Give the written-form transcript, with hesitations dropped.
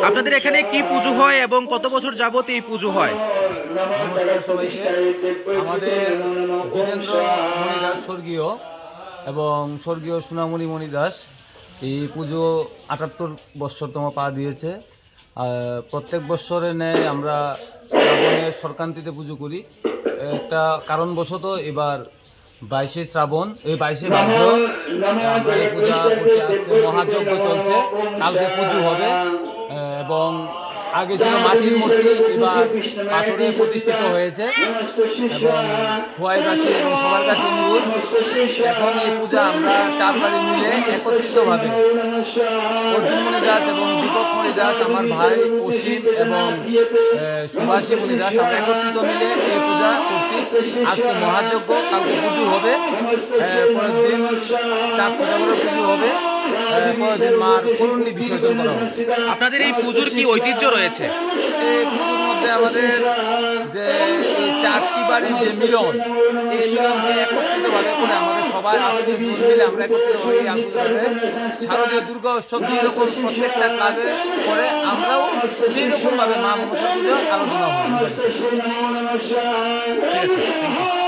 আপনাদের এখানে কি পুজো হয় এবং কত বছর যাবত এই পুজো হয়? নমস্কার সবাইকে। আমাদের জিতেন্দ্র মণিদাস স্বর্গীয় এবং স্বর্গীয় সোনামণি মণিদাস এই পুজো ৭৮ বৎসরতম পা দিয়েছে। প্রত্যেক বৎসরে নেয় আমরা শ্রাবণের সংক্রান্তিতে পুজো করি। একটা কারণবশত এবার 22শে শ্রাবণ, এই 22শে ভাদ্র আমরা এই পূজা করছি। আজকে মহাযজ্ঞ চলছে, কালকে পুজো হবে এবং আগে ছিল মাটির মূর্তি, এবার পাথরে প্রতিষ্ঠিত হয়েছে এবং খোয়াইবাসী এবং সবার কাছে অনুরোধ, এখন এই পূজা আমরা 4 বাড়ি মিলে একত্রিতভাবে অর্জুন মণিদাস এবং দীপক মণিদাস, আমার ভাই অসীম এবং সুভাষী মণিদাস, আমরা একত্রিত মিলে এই পূজা করছি। আজকে মহাযজ্ঞ, কালকে পুজো হবে, পরের দিন 4 ছোটগুলো পুজো হবে, পরের দিন মার করুণী বিসর্জন করা হবে। আপনাদের এই পুজোর কি ঐতিহ্য রয়েছে? এই পুজোর মধ্যে আমাদের যে এই 4টি বাড়ির যে মিলন, এই মিলনকে একত্রিতভাবে করে আমাদের সবাই আত্মীয় মিলে আমরা একত্রিত হয়ে শারদীয় দুর্গা উৎসব যেরকম প্রত্যেকটা ক্লাবে করে আমরাও সেই রকমভাবে মা মনসা পুজো আলোচনা হয়। ঠিক আছে, থ্যাংক ইউ।